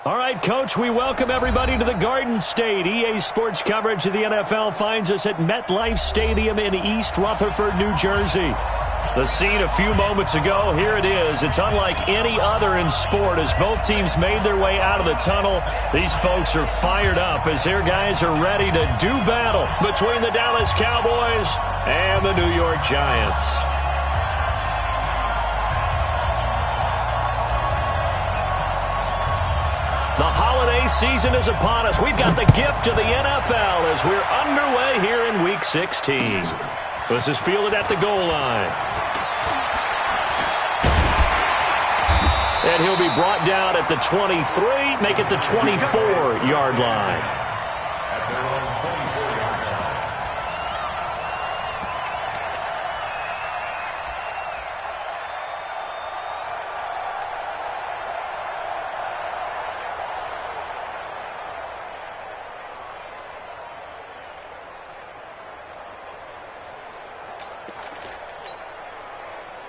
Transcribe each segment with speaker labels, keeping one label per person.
Speaker 1: All right, Coach, we welcome everybody to the Garden State. EA Sports coverage of the NFL finds us at MetLife Stadium in East Rutherford, New Jersey. The scene a few moments ago, here it is. It's unlike any other in sport as both teams made their way out of the tunnel. These folks are fired up as their guys are ready to do battle between the Dallas Cowboys and the New York Giants. The holiday season is upon us. We've got the gift of the NFL as we're underway here in Week 16. This is fielded at the goal line. And he'll be brought down at the 23, make it the 24-yard line.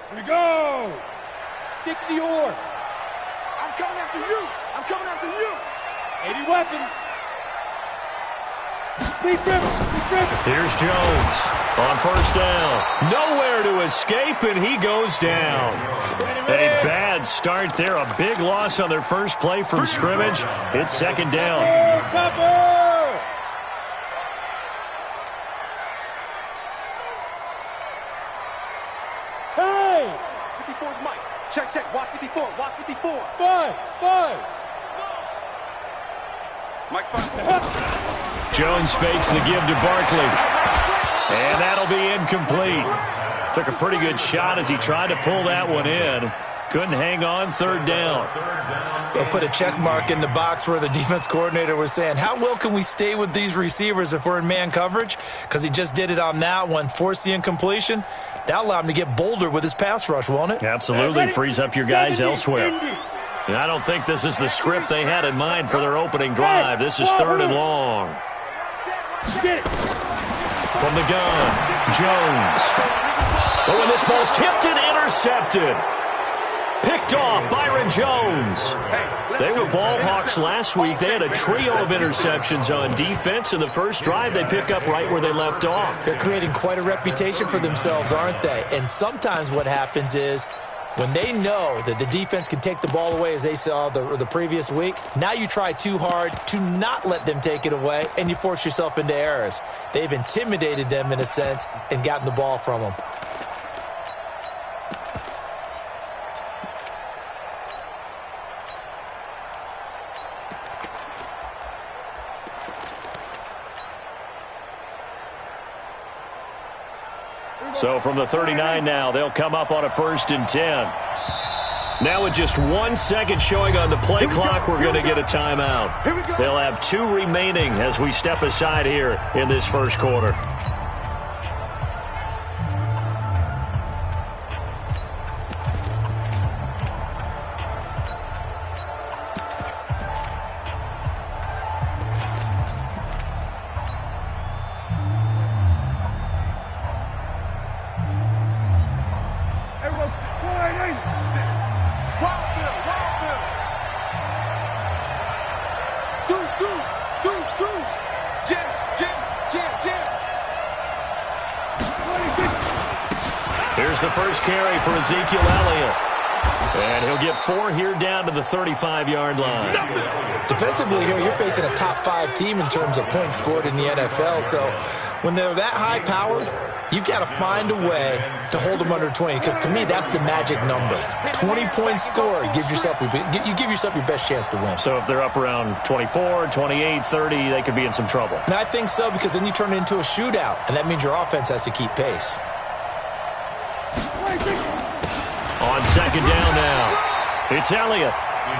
Speaker 2: Here we go! 60 or. I'm coming after you! I'm coming after you! 80 weapon.
Speaker 1: Here's Jones on first down. Nowhere to escape, and he goes down. A bad start there. A big loss on their first play from scrimmage. It's second down.
Speaker 2: Check. Watch 54. Watch 54. Five. Mike 5.
Speaker 1: Jones fakes the give to Barkley. And that'll be incomplete. Took a pretty good shot as he tried to pull that one in. Couldn't hang on. Third down.
Speaker 3: They'll put a check mark in the box where the defense coordinator was saying, how well can we stay with these receivers if we're in man coverage? Because he just did it on that one. Force the incompletion. That'll allow him to get bolder with his pass rush, won't it?
Speaker 1: Absolutely. Frees up your guys elsewhere. And I don't think this is the script they had in mind for their opening drive. This is third and long. From the gun, Jones. Oh, and this ball's tipped and intercepted. Picked off, Byron Jones. They were ball hawks last week. They had a trio of interceptions on defense. In the first drive, they pick up right where they left off.
Speaker 3: They're creating quite a reputation for themselves, aren't they? And sometimes what happens is when they know that the defense can take the ball away, as they saw the previous week, now you try too hard to not let them take it away, and you force yourself into errors. They've intimidated them in a sense and gotten the ball from them.
Speaker 1: So from the 39 now, they'll come up on a 1st and 10. Now with just 1 second showing on the play clock, we're going to get a timeout. They'll have 2 remaining as we step aside here in this first quarter. Here's the first carry for Ezekiel Elliott. And he'll get 4 here down to the 35-yard line.
Speaker 3: Defensively here, you're facing a top 5 team in terms of points scored in the NFL. So when they're that high-powered, you've got to find a way to hold them under 20. Because to me, that's the magic number. 20 points scored, you give yourself your best chance to win.
Speaker 1: So if they're up around 24, 28, 30, they could be in some trouble.
Speaker 3: And I think so, because then you turn it into a shootout, and that means your offense has to keep pace.
Speaker 1: On second down now, it's Elliott.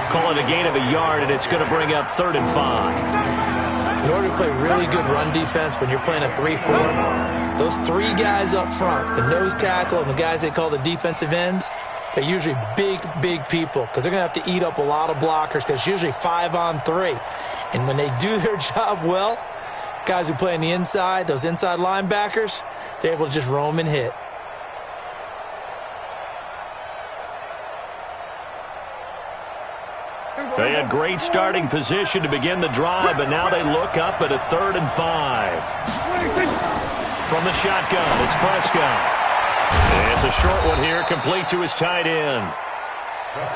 Speaker 1: Call it a gain of a yard, and it's going to bring up 3rd and 5.
Speaker 3: In order to play really good run defense when you're playing a 3-4, those 3 guys up front, the nose tackle and the guys they call the defensive ends, they're usually big people because they're going to have to eat up a lot of blockers because it's usually 5 on 3. And when they do their job well, guys who play on the inside, those inside linebackers, they're able to just roam and hit.
Speaker 2: Here we
Speaker 1: They had great starting position to begin the drive, but now they look up at a 3rd and 5. From the shotgun, it's Prescott. It's a short one here, complete to his tight end.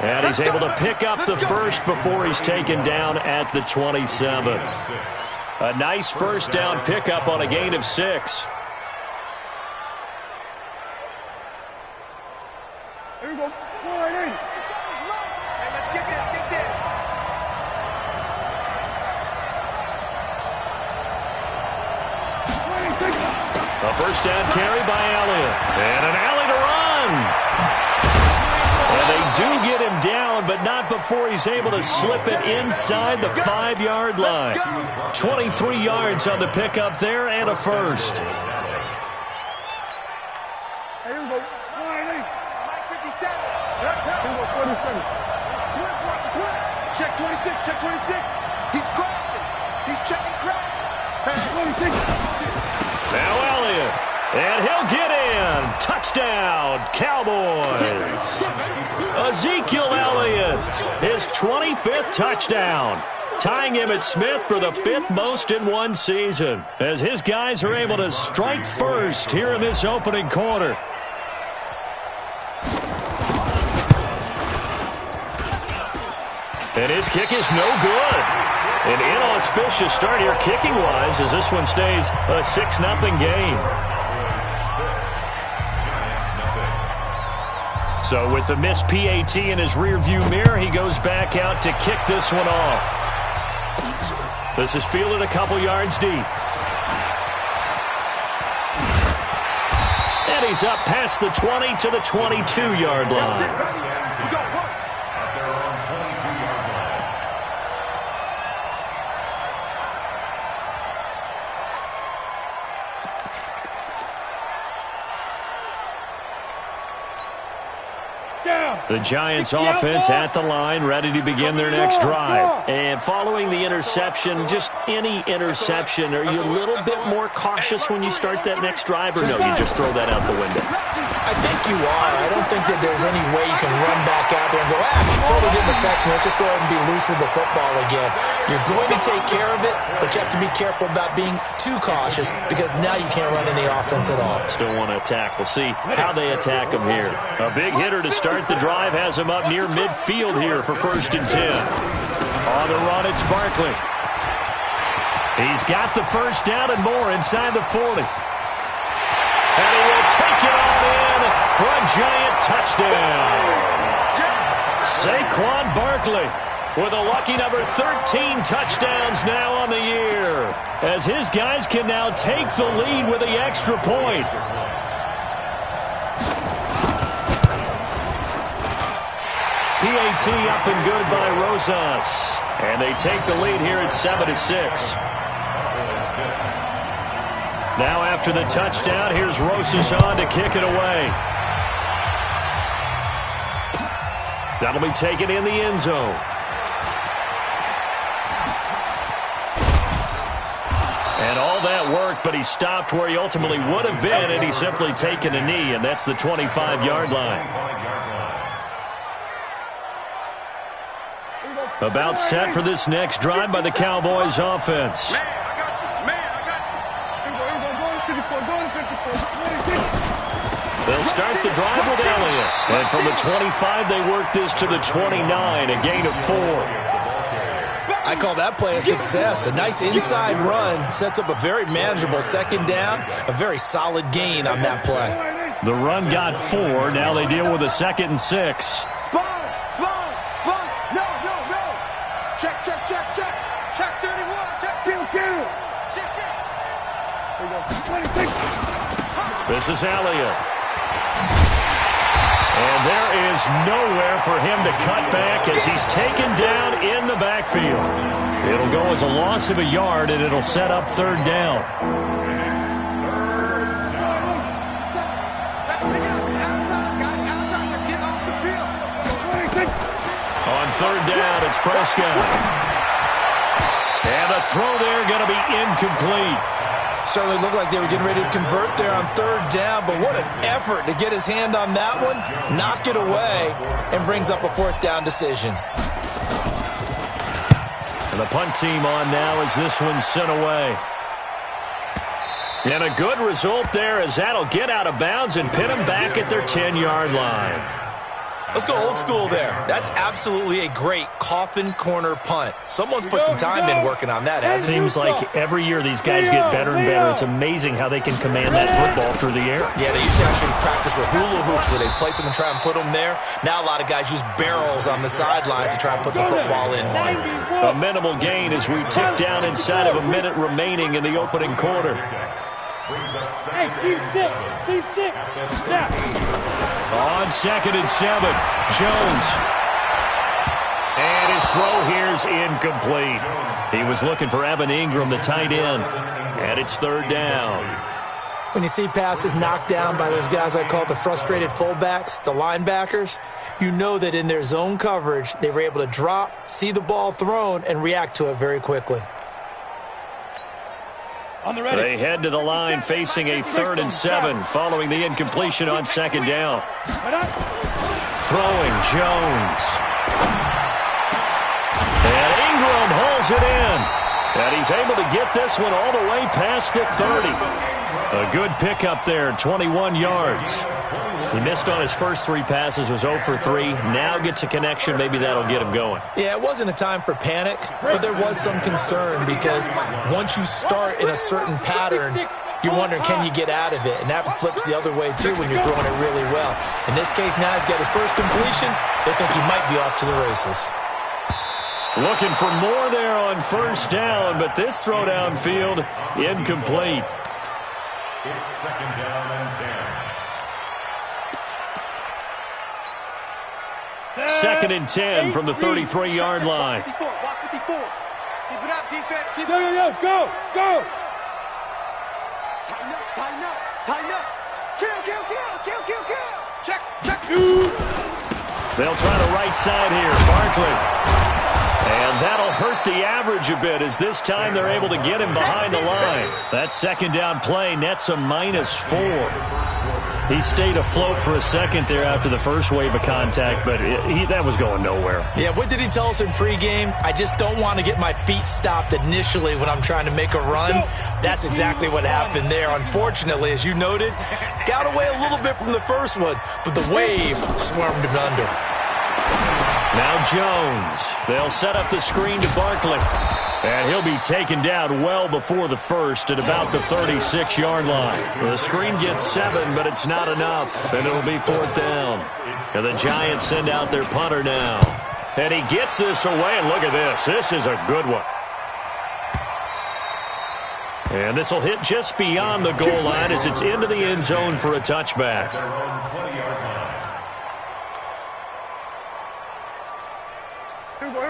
Speaker 1: And he's able to pick up the first before he's taken down at the 27. A nice first down pickup on a gain of 6.
Speaker 2: Here we go. 480. Hey, let's get this.
Speaker 1: A first down carry by Elliott. And an alley to run. And they do get him down, but not before he's able to slip it inside the 5-yard line. 23 yards on the pickup there and a first.
Speaker 2: Here we go. 480. 57. Here we go. 47. Twist, watch the twist. Check 26. Check 26. He's crossing. He's checking crack. Hey, 26.
Speaker 1: Now Elliott, and he'll get in. Touchdown, Cowboys. Ezekiel Elliott, his 25th touchdown, tying him at Smith for the 5th most in one season, as his guys are able to strike first here in this opening quarter. And his kick is no good. An inauspicious start here kicking-wise as this one stays a 6-0 game. So with the missed PAT in his rearview mirror, he goes back out to kick this one off. This is fielded a couple yards deep. And he's up past the 20 to the 22-yard line. The Giants offense at the line, ready to begin their next drive. And following the interception, just any interception, are you a little bit more cautious when you start that next drive, or no, you just throw that out the window?
Speaker 3: I think you are. I don't think that there's any way you can run back out there and go, totally didn't affect me. Let's just go ahead and be loose with the football again. You're going to take care of it, but you have to be careful about being too cautious because now you can't run any offense at all.
Speaker 1: Still want to attack. We'll see how they attack him here. A big hitter to start the drive has him up near midfield here for 1st and 10. On the run, it's Barkley. He's got the first down and more inside the 40. And he will take it on in for a giant touchdown. Saquon Barkley with a lucky number 13 touchdowns now on the year, as his guys can now take the lead with the extra point. PAT up and good by Rosas. And they take the lead here at 7-6. Now after the touchdown, here's Rosas on to kick it away. That'll be taken in the end zone. And all that work, but he stopped where he ultimately would have been, and he's simply taken a knee, and that's the 25-yard line. About set for this next drive by the Cowboys offense. They'll start the drive with Elliott. And from the 25, they work this to the 29, a gain of 4.
Speaker 3: I call that play a success. A nice inside run sets up a very manageable 2nd down. A very solid gain on that play.
Speaker 1: The run got 4. Now they deal with a 2nd and 6.
Speaker 2: Check. Check 31. Check. Kill. Check.
Speaker 1: This is Elliott. And there is nowhere for him to cut back as he's taken down in the backfield. It'll go as a loss of a yard, and it'll set up 3rd down. On 3rd down, it's Prescott. And the throw there going to be incomplete.
Speaker 3: Certainly looked like they were getting ready to convert there on 3rd down, but what an effort to get his hand on that one, knock it away, and brings up a 4th down decision.
Speaker 1: And the punt team on now as this one's sent away. And a good result there as that'll get out of bounds and pin them back at their 10-yard line.
Speaker 3: Let's go old school there. That's absolutely a great coffin corner punt. Someone's put some time in working on that, hasn't
Speaker 1: it? Seems like every year these guys get better and better. It's amazing how they can command that football through the air.
Speaker 3: Yeah, they used to actually practice with hula hoops where they place them and try and put them there. Now a lot of guys use barrels on the sidelines to try and put the football in.
Speaker 1: A minimal gain as we tick down inside of a minute remaining in the opening quarter.
Speaker 2: Hey, team six.
Speaker 1: On 2nd and 7, Jones. And his throw here's incomplete. He was looking for Evan Ingram, the tight end. And it's 3rd down.
Speaker 3: When you see passes knocked down by those guys I call the frustrated fullbacks, the linebackers, you know that in their zone coverage, they were able to drop, see the ball thrown, and react to it very quickly.
Speaker 1: They head to the line facing a 3rd and 7 following the incompletion on 2nd down. Throwing Jones. And Ingram hauls it in. And he's able to get this one all the way past the 30. A good pickup there, 21 yards. He missed on his first 3 passes, was 0 for 3. Now gets a connection. Maybe that'll get him going.
Speaker 3: Yeah, it wasn't a time for panic, but there was some concern because once you start in a certain pattern, you're wondering, can you get out of it? And that flips the other way, too, when you're throwing it really well. In this case, now he's got his first completion. They think he might be off to the races.
Speaker 1: Looking for more there on 1st down, but this throw downfield, incomplete.
Speaker 4: It's 2nd down and 10.
Speaker 1: 2nd and 10 from the 33-yard line.
Speaker 2: Walk 54. Keep it up, defense. Keep it
Speaker 5: up. Go.
Speaker 2: Tighten up. Kill. Check.
Speaker 1: They'll try the right side here. Barkley. And that'll hurt the average a bit as this time they're able to get him behind the line. That 2nd down play nets a -4. He stayed afloat for a second there after the first wave of contact, but that was going nowhere.
Speaker 3: Yeah, what did he tell us in pregame? I just don't want to get my feet stopped initially when I'm trying to make a run. That's exactly what happened there. Unfortunately, as you noted, got away a little bit from the first one, but the wave swarmed him under.
Speaker 1: Now Jones. They'll set up the screen to Barkley. And he'll be taken down well before the first at about the 36-yard line. The screen gets 7, but it's not enough, and it'll be 4th down. And the Giants send out their punter now. And he gets this away, and look at this. This is a good one. And this will hit just beyond the goal line as it's into the end zone for a touchback.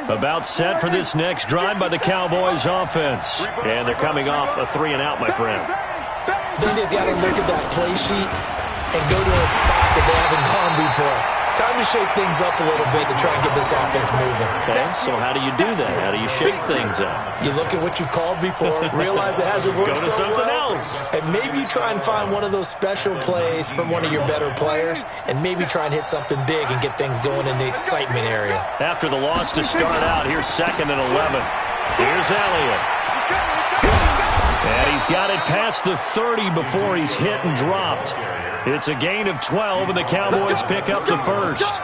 Speaker 1: About set for this next drive by the Cowboys offense. And they're coming off a 3-and-out, my friend.
Speaker 3: I think they've got to look at that play sheet and go to a spot that they haven't gone before. Time to shake things up a little bit to try and get this offense moving.
Speaker 1: Okay, so how do you do that? How do you shake things up?
Speaker 3: You look at what you called before, realize it hasn't worked
Speaker 1: Go to
Speaker 3: so
Speaker 1: something
Speaker 3: well,
Speaker 1: else.
Speaker 3: and maybe you try and find one of those special plays from one of your better players, and maybe try and hit something big and get things going in the excitement area.
Speaker 1: After the loss to start out, here's 2nd and 11. Here's Elliott. And he's got it past the 30 before he's hit and dropped. It's a gain of 12, and the Cowboys pick up the first.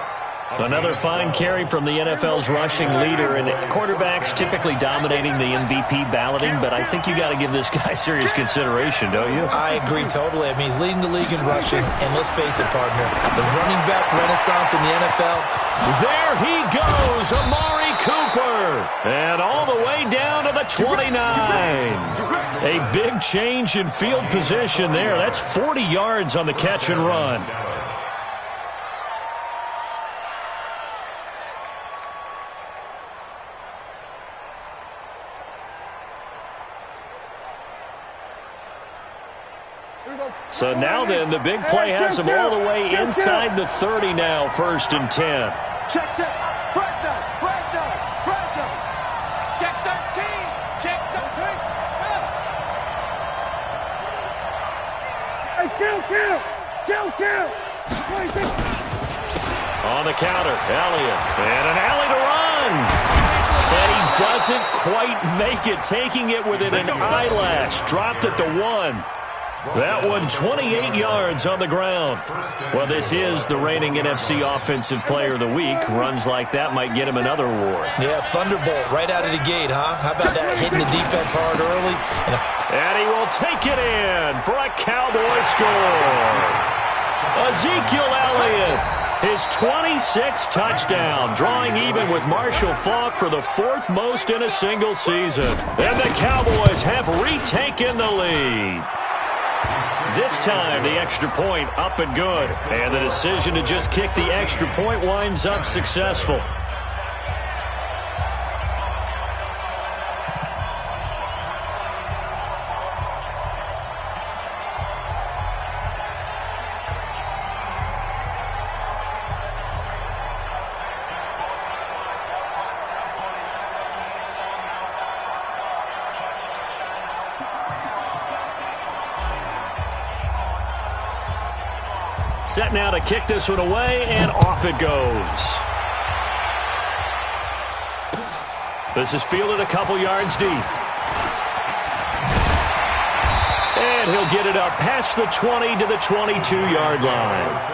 Speaker 1: Another fine carry from the NFL's rushing leader, and quarterbacks typically dominating the MVP balloting, but I think you got to give this guy serious consideration, don't you?
Speaker 3: I agree totally. I mean, he's leading the league in rushing, and let's face it, partner, the running back renaissance in the NFL.
Speaker 1: There he goes, Amari Cooper, and all the way down to the 29. A big change in field position there. That's 40 yards on the catch and run. So now then, the big play has him all the way inside the 30 now, 1st and 10.
Speaker 2: Check. Flag down. Check 13. Check 13. Kill. 26.
Speaker 1: On the counter, Elliott. And an alley to run. And he doesn't quite make it, taking it within an eyelash. Dropped at the 1. That one 28 yards on the ground. Well, this is the reigning NFC Offensive Player of the Week. Runs like that might get him another award.
Speaker 3: Yeah, thunderbolt right out of the gate, huh? How about that, hitting the defense hard early?
Speaker 1: And he will take it in for a Cowboy score. Ezekiel Elliott, his 26th touchdown, drawing even with Marshall Faulk for the 4th most in a single season. And the Cowboys have retaken the lead. This time, the extra point up and good. And the decision to just kick the extra point winds up successful. Set now to kick this one away, and off it goes. This is fielded a couple yards deep. And he'll get it up past the 20 to the 22-yard line.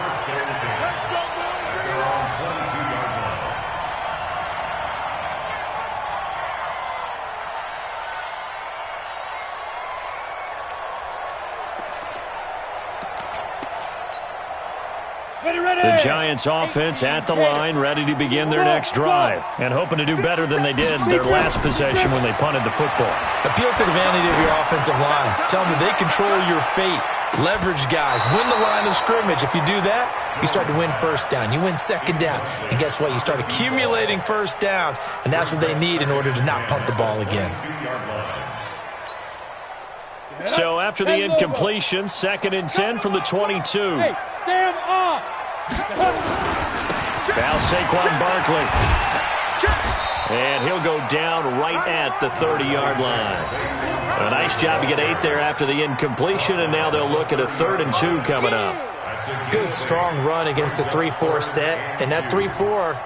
Speaker 1: The Giants offense at the line, ready to begin their next drive, and hoping to do better than they did their last possession when they punted the football.
Speaker 3: Appeal to the vanity of your offensive line. Tell them they control your fate. Leverage guys. Win the line of scrimmage. If you do that, you start to win first down. You win second down. And guess what? You start accumulating first downs, and that's what they need in order to not punt the ball again.
Speaker 1: So after the incompletion, 2nd and 10 from the 22.
Speaker 2: Hey, Sam off.
Speaker 1: Now Saquon Barkley. And he'll go down right at the 30-yard line. A nice job to get 8 there after the incompletion, and now they'll look at a 3rd and 2 coming up.
Speaker 3: Good, strong run against the 3-4 set. And that 3-4,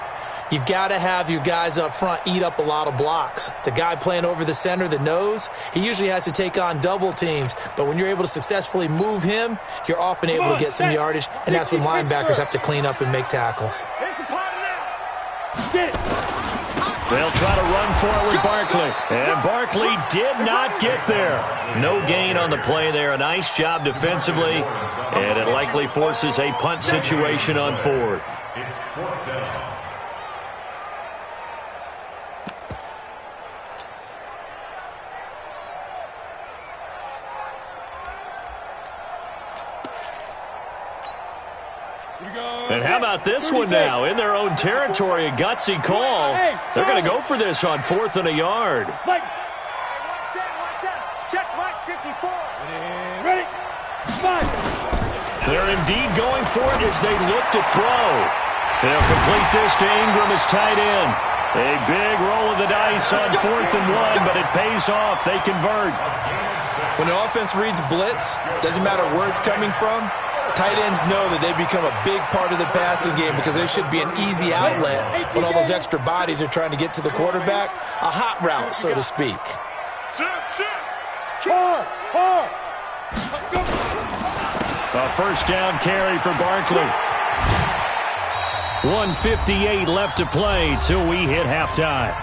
Speaker 3: you've got to have your guys up front eat up a lot of blocks. The guy playing over the center, the nose, he usually has to take on double teams. But when you're able to successfully move him, you're often able to get some yardage, and that's when linebackers have to clean up and make tackles.
Speaker 1: They'll try to run forward Barkley. And Barkley did not get there. No gain on the play there. A nice job defensively. And it likely forces a punt situation on 4th.
Speaker 4: It's 4th down.
Speaker 1: And how about this one now? In their own territory, a gutsy call. They're going to go for this on 4th and a yard.
Speaker 2: Check Mike 54. Ready? Five.
Speaker 1: They're indeed going for it as they look to throw. They'll complete this to Ingram as tight end. A big roll of the dice on 4th and 1, but it pays off. They convert.
Speaker 3: When the offense reads blitz, doesn't matter where it's coming from, tight ends know that they become a big part of the passing game because there should be an easy outlet when all those extra bodies are trying to get to the quarterback. A hot route, so to speak.
Speaker 1: A first down carry for Barkley. 1:58 left to play till we hit halftime.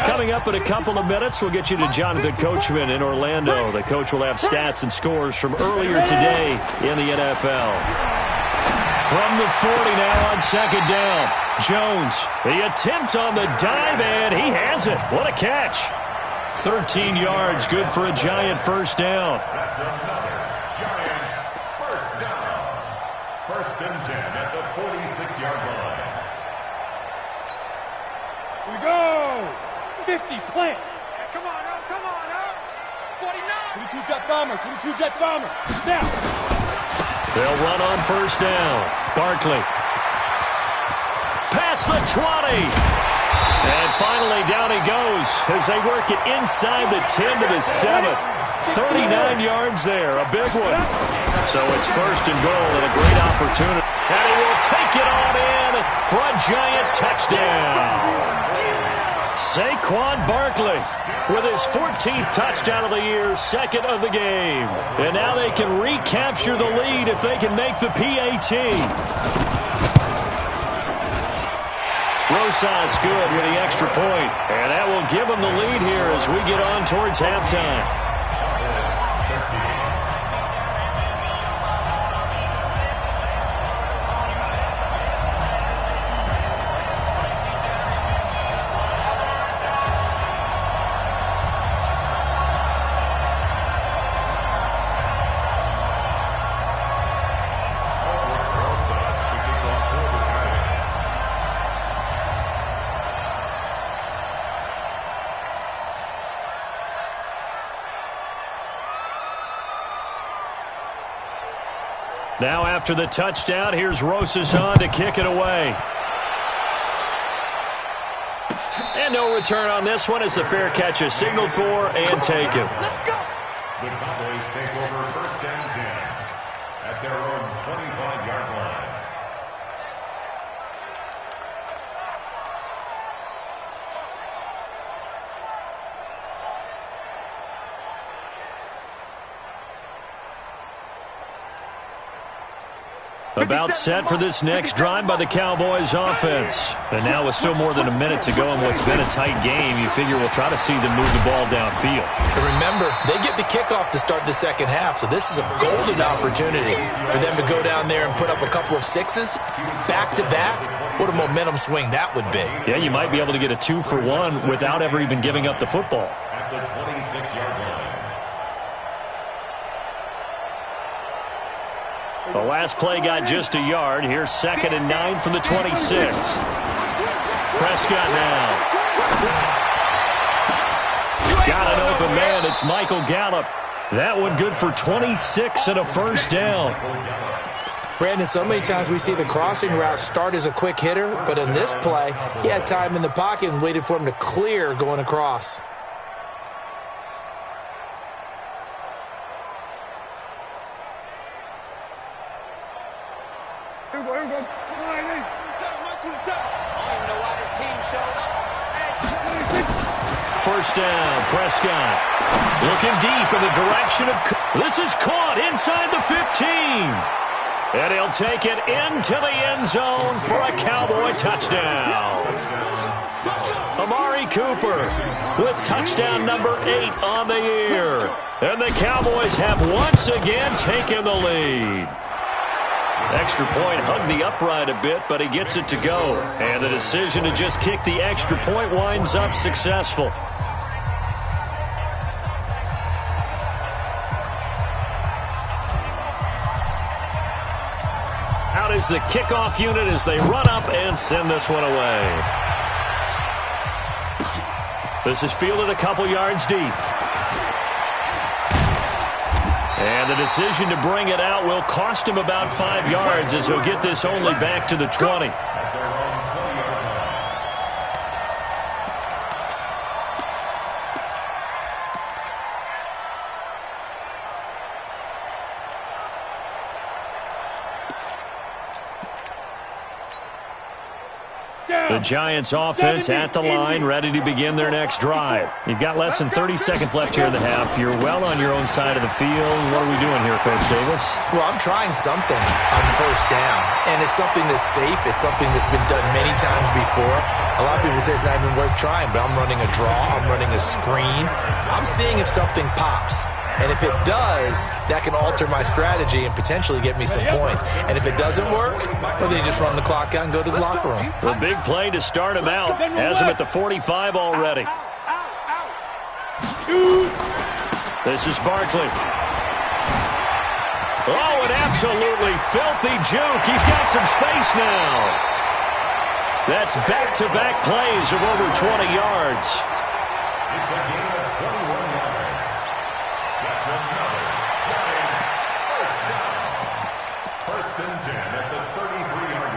Speaker 1: Coming up in a couple of minutes, we'll get you to Jonathan Coachman in Orlando. The coach will have stats and scores from earlier today in the NFL. From the 40 now on 2nd down. Jones, the attempt on the dive, and he has it. What a catch. 13 yards, good for a Giant first down.
Speaker 4: That's another Giants first down. 1st and 10 at the 46-yard line.
Speaker 2: Here we go. 50, plant. Come on, now, come on, now. 49. 22 jet bomber, 22 jet bomber. Now.
Speaker 1: They'll run on first down. Barkley. Past the 20. And finally down he goes as they work it inside the 10 to the 7. 39 yards there, a big one. So it's 1st and goal and a great opportunity. And he will take it on in. Giant touchdown. Saquon Barkley with his 14th touchdown of the year, second of the game. And now they can recapture the lead if they can make the PAT. Rosas good with the extra point. And that will give them the lead here as we get on towards halftime. Now after the touchdown, here's Rosas on to kick it away. And no return on this one as the fair catch is signaled for and taken.
Speaker 4: The Cowboys take over first and 10 at their own 25-yard line.
Speaker 1: About set for this next drive by the Cowboys offense. And now with still more than a minute to go in what's been a tight game, you figure we'll try to see them move the ball downfield.
Speaker 3: And remember, they get the kickoff to start the second half, so this is a golden opportunity for them to go down there and put up a couple of sixes back-to-back. What a momentum swing that would be.
Speaker 1: Yeah, you might be able to get a 2-for-1 without ever even giving up the football.
Speaker 4: At the 26-yard line.
Speaker 1: The last play got just a yard. Here's 2nd and 9 from the 26. Prescott now. Got an open man. It's Michael Gallup. That one good for 26 and a first down.
Speaker 3: Brandon, so many times we see the crossing route start as a quick hitter, but in this play, he had time in the pocket and waited for him to clear going across.
Speaker 1: First down, Prescott. Looking deep in the direction of... This is caught inside the 15. And he'll take it into the end zone for a Cowboy touchdown. Amari Cooper with touchdown number 8 on the year. And the Cowboys have once again taken the lead. Extra point hugged the upright a bit, but he gets it to go. And the decision to just kick the extra point winds up successful. Out is the kickoff unit as they run up and send this one away. This is fielded a couple yards deep. And the decision to bring it out will cost him about 5 yards as he'll get this only back to the 20. The Giants offense at the line, ready to begin their next drive. You've got less than 30 seconds left here in the half. You're well on your own side of the field. What are we doing here, Coach Davis?
Speaker 3: Well, I'm trying something on first down, and it's something that's safe. It's something that's been done many times before. A lot of people say it's not even worth trying, but I'm running a draw. I'm running a screen. I'm seeing if something pops. And if it does, that can alter my strategy and potentially get me some points. And if it doesn't work, well, then you just run the clock out and go to the locker room.
Speaker 1: The big play to start him out. Has him at the 45 already. This is Barkley. Oh, an absolutely filthy juke. He's got some space now. That's back-to-back plays of over 20 yards.
Speaker 4: It's a game of 21 yards. That's another Giants first down. First and 10 at the 33-yard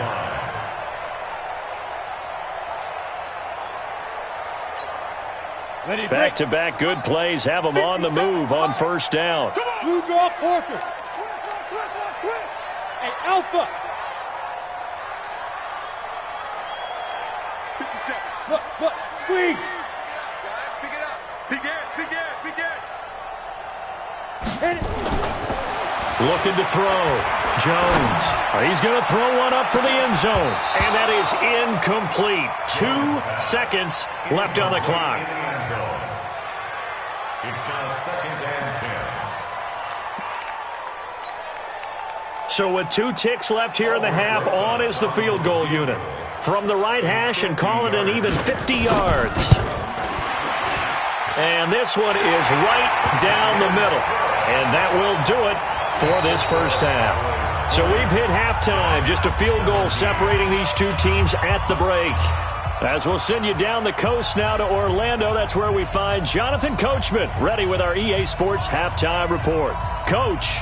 Speaker 4: line.
Speaker 1: Back-to-back good plays have them on the move on first down.
Speaker 2: Blue draw Parker. Hey, Alpha. 27.
Speaker 5: Look, squeeze.
Speaker 2: Guys, pick it up. Begin.
Speaker 5: Hit it.
Speaker 1: Looking to throw. Jones. He's going to throw one up for the end zone. And that is incomplete. 2 seconds left on the clock.
Speaker 4: It's now 2nd and 10.
Speaker 1: So with 2 ticks left here in the half, on is the field goal unit. From the right hash and call it an even 50 yards. And this one is right down the middle. And that will do it for this first half. So we've hit halftime. Just a field goal separating these 2 teams at the break. As we'll send you down the coast now to Orlando, that's where we find Jonathan Coachman ready with our EA Sports halftime report. Coach.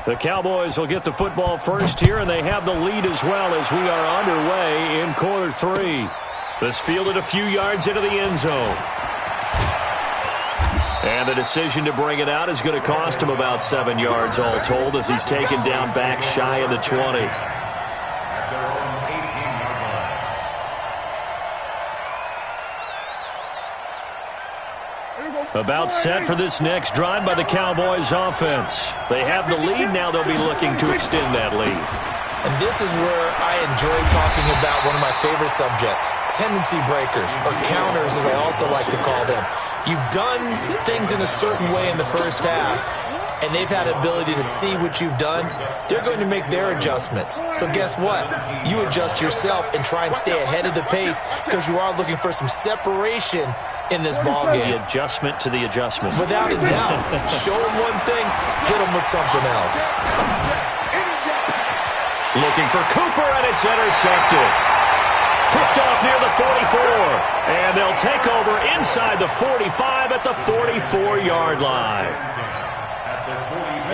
Speaker 1: The Cowboys will get the football first here, and they have the lead as well as we are underway in quarter 3. This fielded a few yards into the end zone. And the decision to bring it out is going to cost him about 7 yards all told as he's taken down back shy of the 20. About set for this next drive by the Cowboys offense. They have the lead. Now they'll be looking to extend that lead.
Speaker 3: And this is where I enjoy talking about one of my favorite subjects, tendency breakers, or counters as I also like to call them. You've done things in a certain way in the first half, and they've had ability to see what you've done. They're going to make their adjustments. So guess what? You adjust yourself and try and stay ahead of the pace because you are looking for some separation in this ball game.
Speaker 1: The adjustment to the adjustment.
Speaker 3: Without a doubt. Show them one thing, hit them with something else.
Speaker 1: Looking for Cooper, and it's intercepted. Picked off near the 44. And they'll take over inside the 45 at the 44-yard line.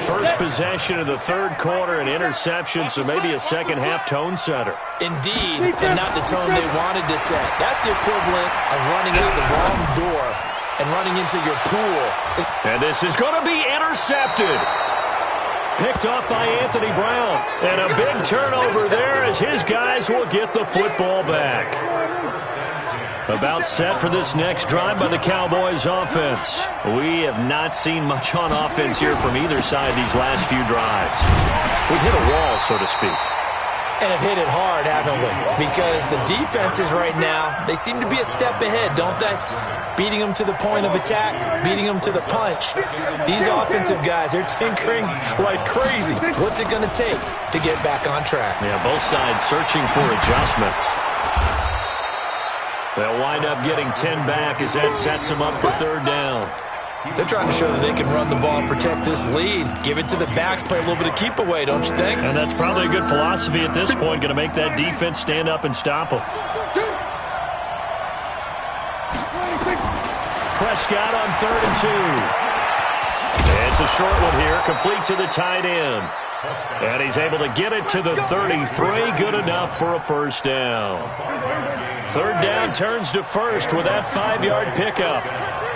Speaker 1: First possession of the third quarter, an interception, so maybe a second-half tone setter.
Speaker 3: Indeed, and not the tone they wanted to set. That's the equivalent of running out the wrong door and running into your pool.
Speaker 1: And this is going to be intercepted. Picked off by Anthony Brown. And a big turnover there as his guys will get the football back. About set for this next drive by the Cowboys offense. We have not seen much on offense here from either side these last few drives. We've hit a wall, so to speak.
Speaker 3: And have hit it hard, haven't we? Because the defenses right now, they seem to be a step ahead, don't they? Beating them to the point of attack, beating them to the punch. These offensive guys, they're tinkering like crazy. What's it going to take to get back on track?
Speaker 1: Yeah, both sides searching for adjustments. They'll wind up getting 10 back as that sets them up for third down.
Speaker 3: They're trying to show that they can run the ball and protect this lead. Give it to the backs, play a little bit of keep away, don't you think?
Speaker 1: And that's probably a good philosophy at this point, going to make that defense stand up and stop them. Prescott on 3rd and 2. It's a short one here, complete to the tight end. And he's able to get it to the 33, good enough for a first down. Third down turns to first with that 5-yard pickup.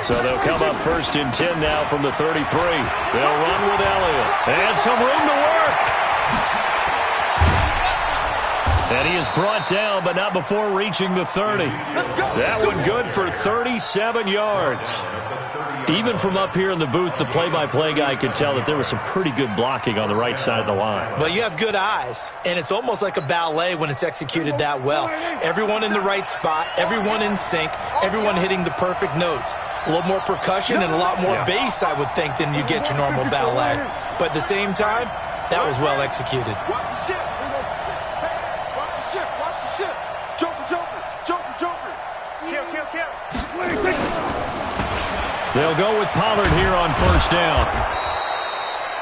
Speaker 1: So they'll come up 1st and 10 now from the 33. They'll run with Elliott. And some room to work. And he is brought down, but not before reaching the 30. That one good for 37 yards. Even from up here in the booth, the play-by-play guy could tell that there was some pretty good blocking on the right side of the line.
Speaker 3: But you have good eyes, and it's almost like a ballet when it's executed that well. Everyone in the right spot, everyone in sync, everyone hitting the perfect notes. A little more percussion and a lot more bass, I would think, than you get your normal ballet. But at the same time, that was well executed.
Speaker 2: Watch the shift. Watch the shift. Watch the shift. Joker, Joker. Joker, Joker. Kill.
Speaker 1: They'll go with Pollard here on first down.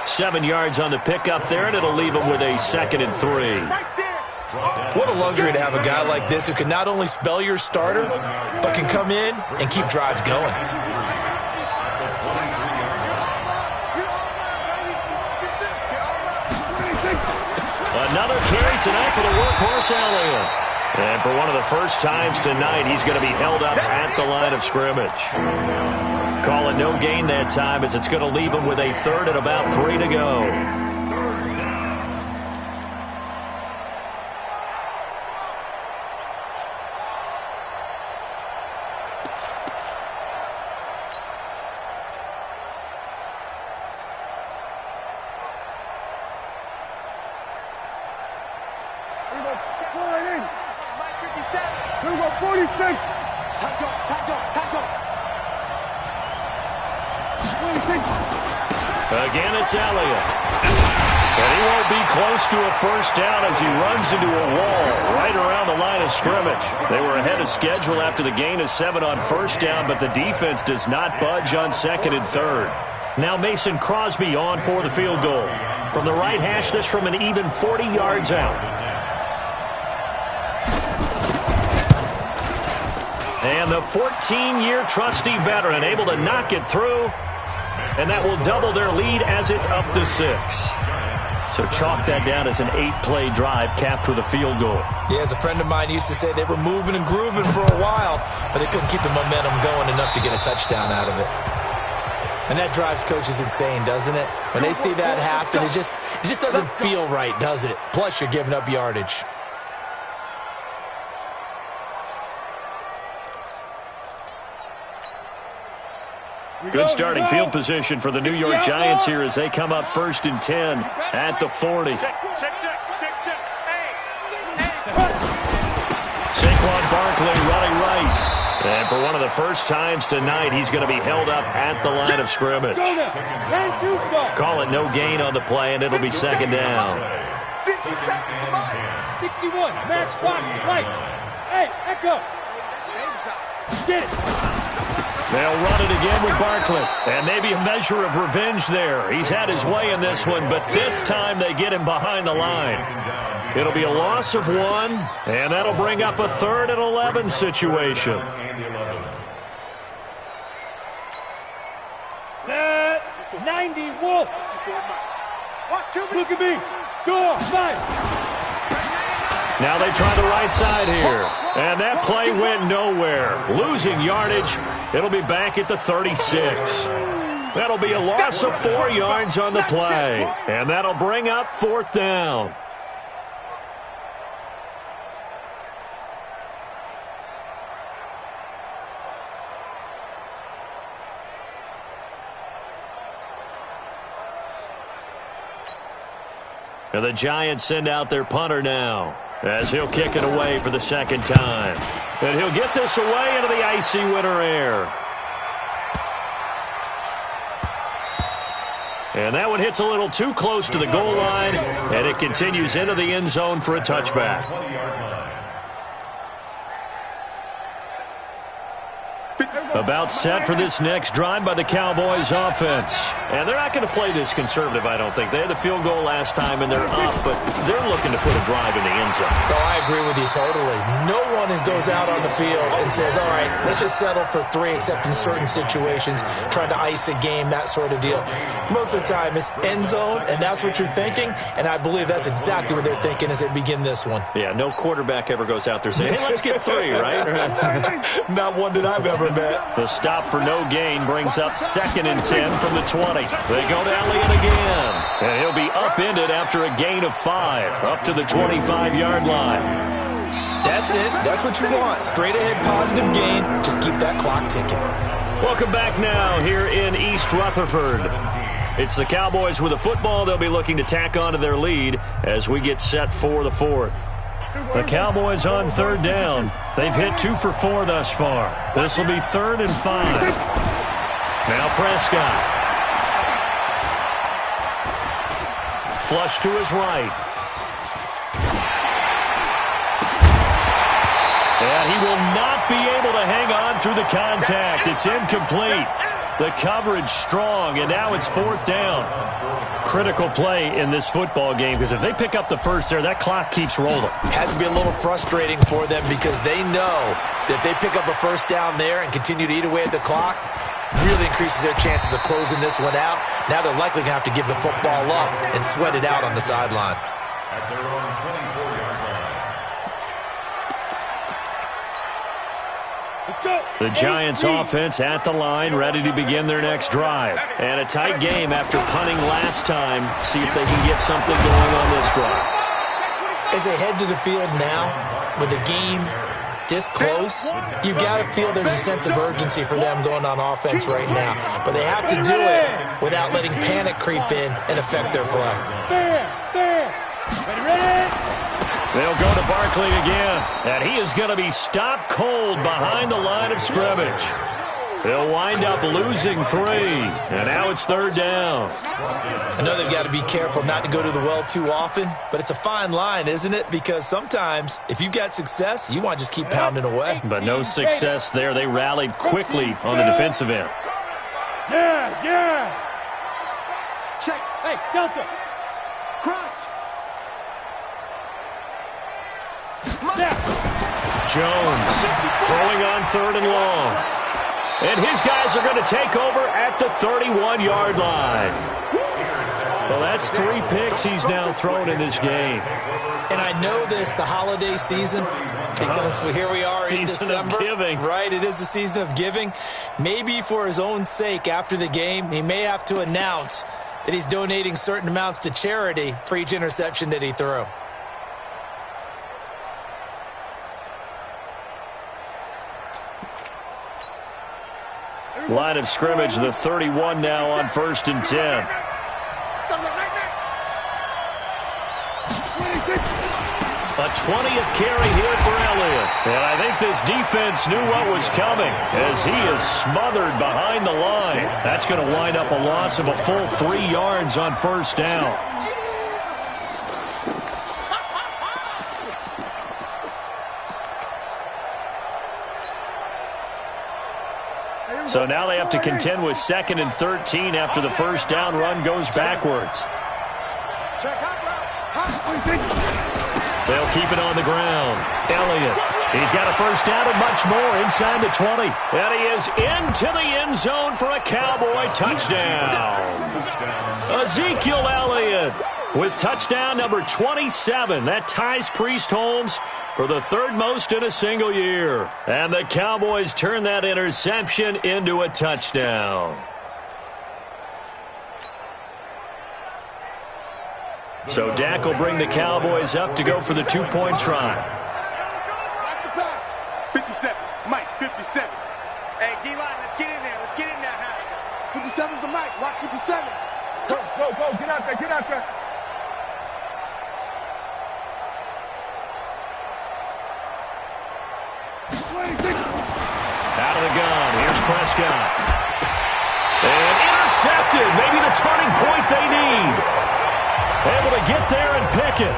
Speaker 1: 7 yards on the pickup there, and it'll leave them with a 2nd and 3.
Speaker 3: What a luxury to have a guy like this who can not only spell your starter, but can come in and keep drives going.
Speaker 1: Another carry tonight for the workhorse Elliott. And for one of the first times tonight, he's going to be held up at the line of scrimmage. Call it no gain that time, as it's going to leave him with a 3rd and about 3 to go. Again, it's Elliott. And he won't be close to a first down as he runs into a wall right around the line of scrimmage. They were ahead of schedule after the gain of 7 on first down, but the defense does not budge on 2nd and 3rd. Now Mason Crosby on for the field goal. From the right hash, this from an even 40 yards out. And the 14-year trusty veteran able to knock it through. And that will double their lead as it's up to 6. So chalk that down as an 8-play drive capped with a field goal.
Speaker 3: Yeah, as a friend of mine used to say, they were moving and grooving for a while, but they couldn't keep the momentum going enough to get a touchdown out of it. And that drives coaches insane, doesn't it? When they see that happen, it just doesn't feel right, does it? Plus, you're giving up yardage.
Speaker 1: Good starting field position for the New York Giants here as they come up 1st and 10 at the 40. Saquon Barkley running right. And for one of the first times tonight, he's going to be held up at the line of scrimmage. Call it no gain on the play, and it'll be 2nd down.
Speaker 5: 61, match box, lights. Hey, Echo. Get it.
Speaker 1: They'll run it again with Barkley. And maybe a measure of revenge there. He's had his way in this one, but this time they get him behind the line. It'll be a loss of 1, and that'll bring up a 3rd and 11 situation.
Speaker 5: Set. 90, Wolf. Look at me. Go, fight.
Speaker 1: Now they try the right side here. And that play went nowhere. Losing yardage. It'll be back at the 36. That'll be a loss of 4 yards on the play. And that'll bring up 4th down. And the Giants send out their punter now, as he'll kick it away for the 2nd time. And he'll get this away into the icy winter air. And that one hits a little too close to the goal line, and it continues into the end zone for a touchback. About set for this next drive by the Cowboys offense. And they're not going to play this conservative, I don't think. They had the field goal last time, and they're up, but they're looking to put a drive in the end zone.
Speaker 3: Oh, I agree with you totally. No one goes out on the field and says, all right, let's just settle for 3, except in certain situations, trying to ice a game, that sort of deal. Most of the time, it's end zone, and that's what you're thinking, and I believe that's exactly what they're thinking as they begin this one.
Speaker 1: Yeah, no quarterback ever goes out there saying, hey, let's get 3, right?
Speaker 3: Not one that I've ever met.
Speaker 1: The stop for no gain brings up 2nd and 10 from the 20. They go to Elliott again, and he'll be up upended after a gain of 5, up to the 25-yard line.
Speaker 3: That's it. That's what you want. Straight ahead positive gain. Just keep that clock ticking.
Speaker 1: Welcome back now here in East Rutherford. It's the Cowboys with a football. They'll be looking to tack on to their lead as we get set for the 4th. The Cowboys on 3rd down. They've hit 2 for 4 thus far. This will be 3rd and 5. Now Prescott. Flush to his right. And he will not be able to hang on through the contact. It's incomplete. The coverage strong, and now it's 4th down. Critical play in this football game, because if they pick up the first there, that clock keeps rolling.
Speaker 3: Has to be a little frustrating for them because they know that if they pick up a first down there and continue to eat away at the clock, really increases their chances of closing this one out. Now they're likely going to have to give the football up and sweat it out on the sideline.
Speaker 4: At their own 24-yard line.
Speaker 1: The Giants offense at the line, ready to begin their next drive. And a tight game after punting last time. See if they can get something going on this drive.
Speaker 3: As they head to the field now, with the game this close, you've got to feel there's a sense of urgency for them going on offense right now. But they have to do it without letting panic creep in and affect their play.
Speaker 5: Ready?
Speaker 1: They'll go to Barkley again, and he is going to be stopped cold behind the line of scrimmage. They'll wind up losing 3, and now it's 3rd down.
Speaker 3: I know they've got to be careful not to go to the well too often, but it's a fine line, isn't it? Because sometimes, if you've got success, you want to just keep pounding away.
Speaker 1: But no success there. They rallied quickly on the defensive end.
Speaker 5: Yeah. Check. Hey, Delta. Crunch.
Speaker 1: Jones throwing on 3rd and long. And his guys are going to take over at the 31-yard line. Well, that's 3 picks he's now thrown in this game.
Speaker 3: And I know this, the holiday season, because here we are in December.
Speaker 1: Season of giving.
Speaker 3: Right, it is the season of giving. Maybe for his own sake after the game, he may have to announce that he's donating certain amounts to charity for each interception that he threw.
Speaker 1: Line of scrimmage, the 31 now on 1st and 10. A 20th carry here for Elliott. And I think this defense knew what was coming as he is smothered behind the line. That's going to wind up a loss of a full 3 yards on 1st down. So now they have to contend with 2nd and 13 after the 1st down run goes backwards. They'll keep it on the ground. Elliott, he's got a 1st down and much more inside the 20. And he is into the end zone for a Cowboy touchdown. Ezekiel Elliott with touchdown number 27. That ties Priest Holmes for the 3rd most in a single year. And the Cowboys turn that interception into a touchdown. So Dak will bring the Cowboys up to go for the 2-point try.
Speaker 2: Watch the pass. 57. Mike, 57. Hey, D-line, let's get in there. Let's get in there, huh? 57's the Mike. Watch 57. Go. Get out there.
Speaker 1: Out of the gun, here's Prescott. And intercepted, maybe the turning point they need. Able to get there and pick it.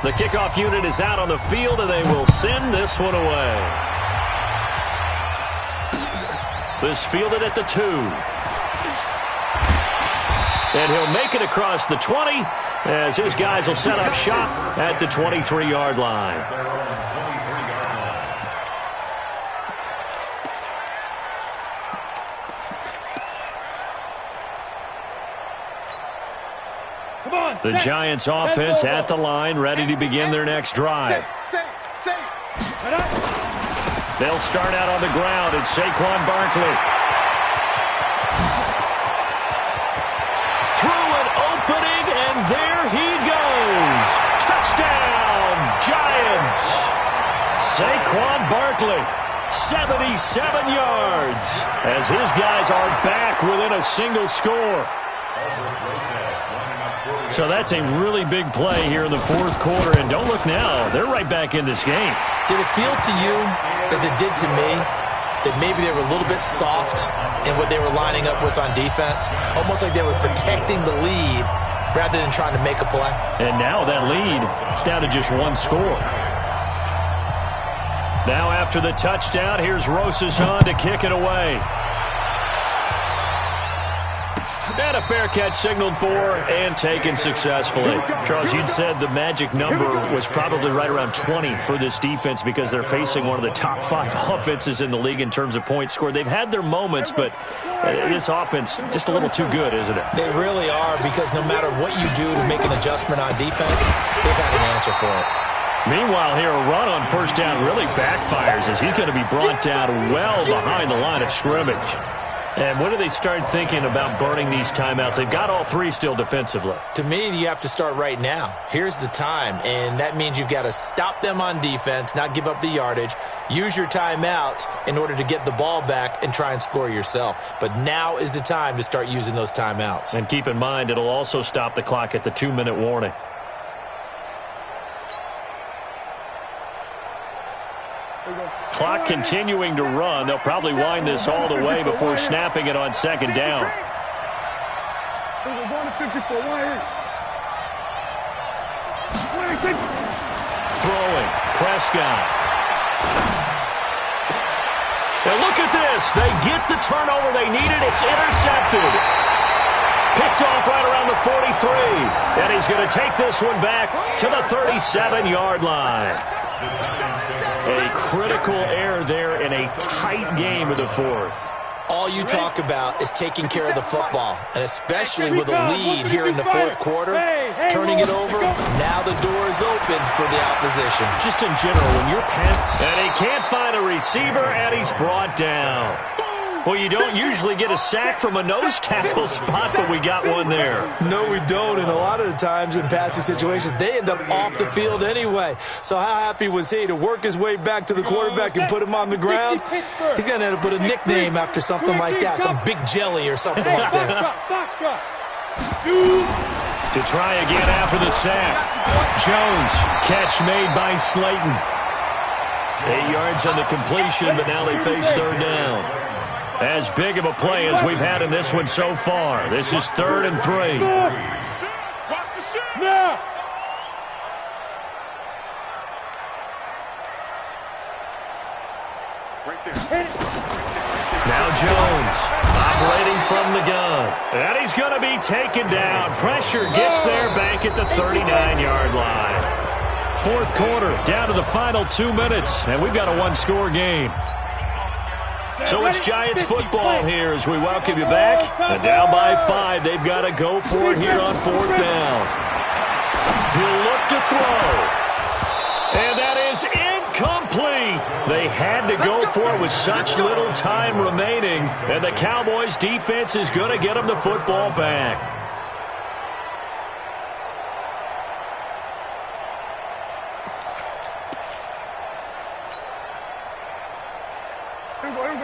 Speaker 1: The kickoff unit is out on the field, and they will send this one away. This fielded at the 2. And he'll make it across the 20 as his guys will set up shop at the 23-yard line. The Giants offense at the line, ready to begin their next drive.
Speaker 2: Set.
Speaker 1: They'll start out on the ground. It's Saquon Barkley. Through an opening, and there he goes. Touchdown, Giants. Saquon Barkley, 77 yards, as his guys are back within a single score. So that's a really big play here in the fourth quarter, and don't look now. They're right back in this game.
Speaker 3: Did it feel to you, as it did to me, that maybe they were a little bit soft in what they were lining up with on defense? Almost like they were protecting the lead rather than trying to make a play.
Speaker 1: And now that lead is down to just one score. Now after the touchdown, here's Rosas on to kick it away. And a fair catch signaled for and taken successfully. Charles, you'd said the magic number was probably right around 20 for this defense because they're facing one of the top 5 offenses in the league in terms of points scored. They've had their moments, but this offense just a little too good, isn't it?
Speaker 3: They really are, because no matter what you do to make an adjustment on defense, they've had an answer for it.
Speaker 1: Meanwhile, here, a run on first down really backfires as he's going to be brought down well behind the line of scrimmage. And when do they start thinking about burning these timeouts? They've got all 3 still defensively.
Speaker 3: To me, you have to start right now. Here's the time, and that means you've got to stop them on defense, not give up the yardage, use your timeouts in order to get the ball back and try and score yourself. But now is the time to start using those timeouts.
Speaker 1: And keep in mind, it'll also stop the clock at the 2-minute warning. Clock continuing to run. They'll probably wind this all the way before snapping it on second down. Throwing. Prescott. And look at this. They get the turnover they needed. It's intercepted. Picked off right around the 43. And he's going to take this one back to the 37-yard line. A critical error there in a tight game of the fourth.
Speaker 3: All you talk about is taking care of the football, and especially with a lead here in the fourth quarter, turning it over, now the door is open for the opposition.
Speaker 1: Just in general, when you're and he can't find a receiver, and he's brought down. Well, you don't usually get a sack from a nose tackle spot, but we got one there.
Speaker 3: No, we don't, and a lot of the times in passing situations, they end up off the field anyway. So how happy was he to work his way back to the quarterback and put him on the ground? He's going to end up with a nickname after something like that, some Big Jelly or something like that.
Speaker 1: To try again after the sack. Jones, catch made by Slayton. 8 yards on the completion, but now they face third down. As big of a play as we've had in this one so far. This is 3rd and 3. Now Jones operating from the gun. And he's going to be taken down. Pressure gets there back at the 39-yard line. Fourth quarter, down to the final 2 minutes, and we've got a one-score game. So it's Giants football here as we welcome you back. And down by 5, they've got to go for it here on 4th down. He'll look to throw. And that is incomplete. They had to go for it with such little time remaining. And the Cowboys defense is going to get them the football back.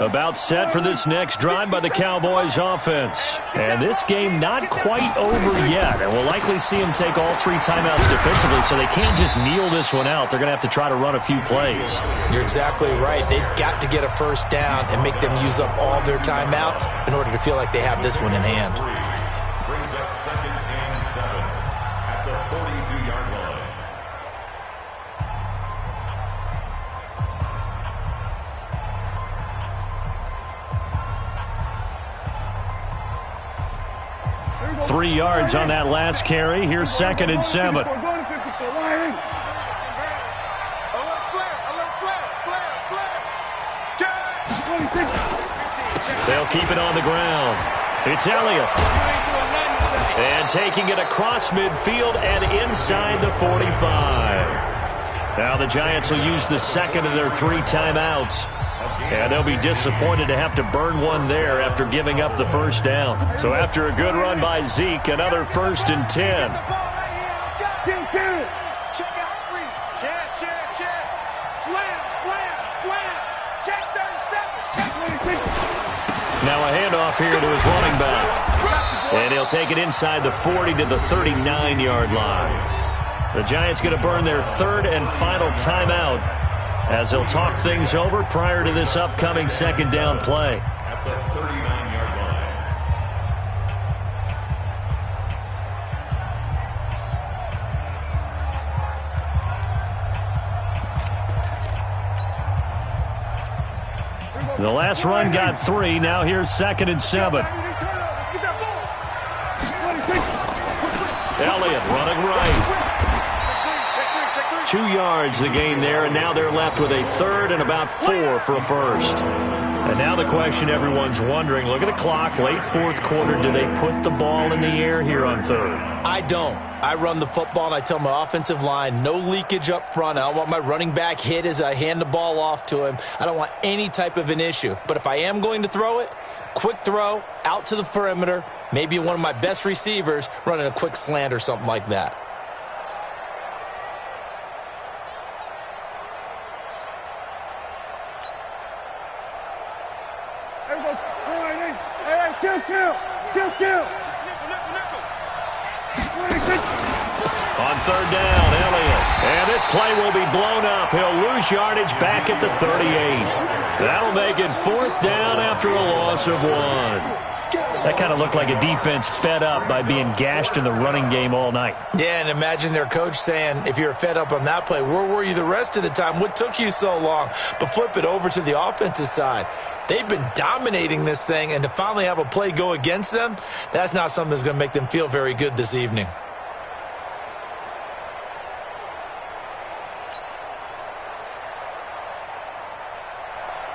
Speaker 1: About set for this next drive by the Cowboys offense. And this game not quite over yet. And we'll likely see them take all 3 timeouts defensively, so they can't just kneel this one out. They're going to have to try to run a few plays.
Speaker 3: You're exactly right. They've got to get a first down and make them use up all their timeouts in order to feel like they have this one in hand.
Speaker 4: Brings up 2nd and 7 at the 42-yard line.
Speaker 1: Three yards on that last carry. Here's 2nd and 7. They'll keep it on the ground. It's Elliott. And taking it across midfield and inside the 45. Now the Giants will use the 2nd of their 3 timeouts. And they'll be disappointed to have to burn one there after giving up the first down. So after a good run by Zeke, another 1st and 10. Now a handoff here to his running back. And he'll take it inside the 40 to the 39-yard line. The Giants going to burn their 3rd and final timeout as they'll talk things over prior to this upcoming 2nd down play.
Speaker 4: At the 39-yard line.
Speaker 1: The last run got 3. Now here's 2nd and 7. Elliott running right. 2 yards the gain there, and now they're left with a 3rd and about 4 for a first. And now the question everyone's wondering, look at the clock, late 4th quarter, do they put the ball in the air here on 3rd?
Speaker 3: I don't. I run the football, and I tell my offensive line, no leakage up front. I don't want my running back hit as I hand the ball off to him. I don't want any type of an issue. But if I am going to throw it, quick throw, out to the perimeter, maybe one of my best receivers running a quick slant or something like that.
Speaker 5: Kill.
Speaker 1: On 3rd down, Elliott. And this play will be blown up. He'll lose yardage back at the 38. That'll make it 4th down after a loss of 1. That kind of looked like a defense fed up by being gashed in the running game all night.
Speaker 3: Yeah, and imagine their coach saying, if you're fed up on that play, where were you the rest of the time? What took you so long? But flip it over to the offensive side. They've been dominating this thing, and to finally have a play go against them, that's not something that's going to make them feel very good this evening.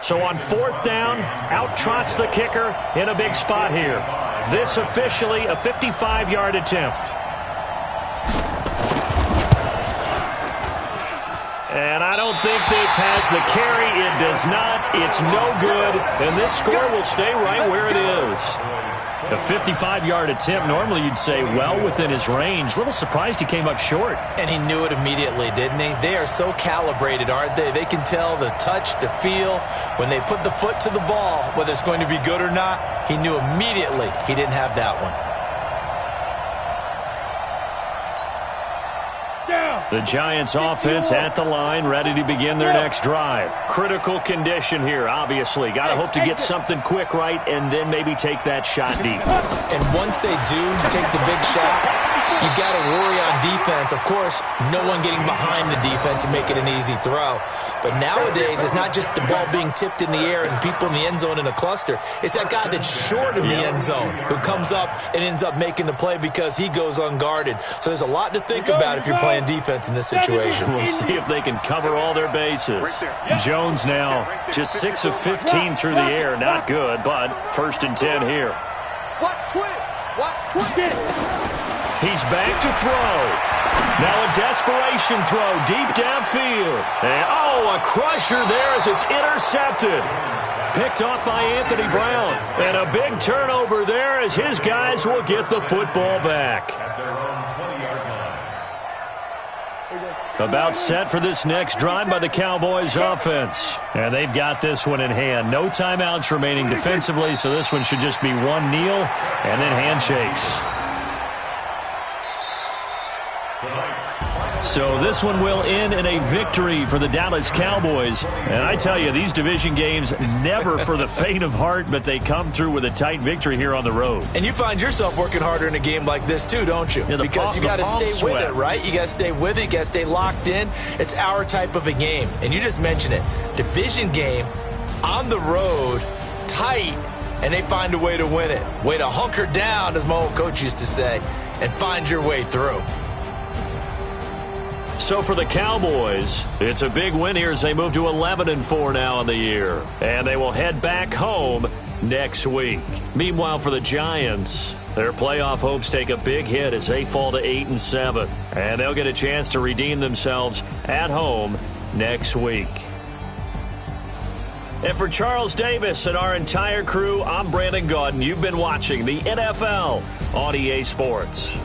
Speaker 1: So on 4th down, out trots the kicker in a big spot here. This officially a 55-yard attempt. And I don't think this has the carry. It does not. It's no good. And this score will stay right where it is. A 55-yard attempt, normally you'd say well within his range. A little surprised he came up short.
Speaker 3: And he knew it immediately, didn't he? They are so calibrated, aren't they? They can tell the touch, the feel. When they put the foot to the ball, whether it's going to be good or not, he knew immediately he didn't have that one.
Speaker 1: The Giants offense at the line, ready to begin their next drive. Critical condition here, obviously. Got to hope to get something quick right and then maybe take that shot deep.
Speaker 3: And once they do take the big shot, you got to worry on defense. Of course, no one getting behind the defense and make it an easy throw. But nowadays, it's not just the ball being tipped in the air and people in the end zone in a cluster. It's that guy that's short of the end zone who comes up and ends up making the play because he goes unguarded. So there's a lot to think about if you're playing defense in this situation.
Speaker 1: We'll see if they can cover all their bases. Jones now just 6 of 15 through the air. Not good, but 1st and 10 here.
Speaker 2: Watch twist.
Speaker 1: He's back to throw. Now a desperation throw deep downfield. And, a crusher there as it's intercepted. Picked off by Anthony Brown. And a big turnover there as his guys will get the football back.
Speaker 4: At their own 20-yard line.
Speaker 1: About set for this next drive by the Cowboys offense. And they've got this one in hand. No timeouts remaining defensively, so this one should just be one kneel and then handshakes. So this one will end in a victory for the Dallas Cowboys. And I tell you, these division games, never for the faint of heart, but they come through with a tight victory here on the road.
Speaker 3: And you find yourself working harder in a game like this too, don't you?
Speaker 1: Yeah,
Speaker 3: because you got to stay with it, right? You got to stay with it. You got to stay locked in. It's our type of a game. And you just mentioned it. Division game, on the road, tight, and they find a way to win it. Way to hunker down, as my old coach used to say, and find your way through.
Speaker 1: So for the Cowboys, it's a big win here as they move to 11-4 now in the year. And they will head back home next week. Meanwhile, for the Giants, their playoff hopes take a big hit as they fall to 8-7. And they'll get a chance to redeem themselves at home next week. And for Charles Davis and our entire crew, I'm Brandon Gaudin. You've been watching the NFL on EA Sports.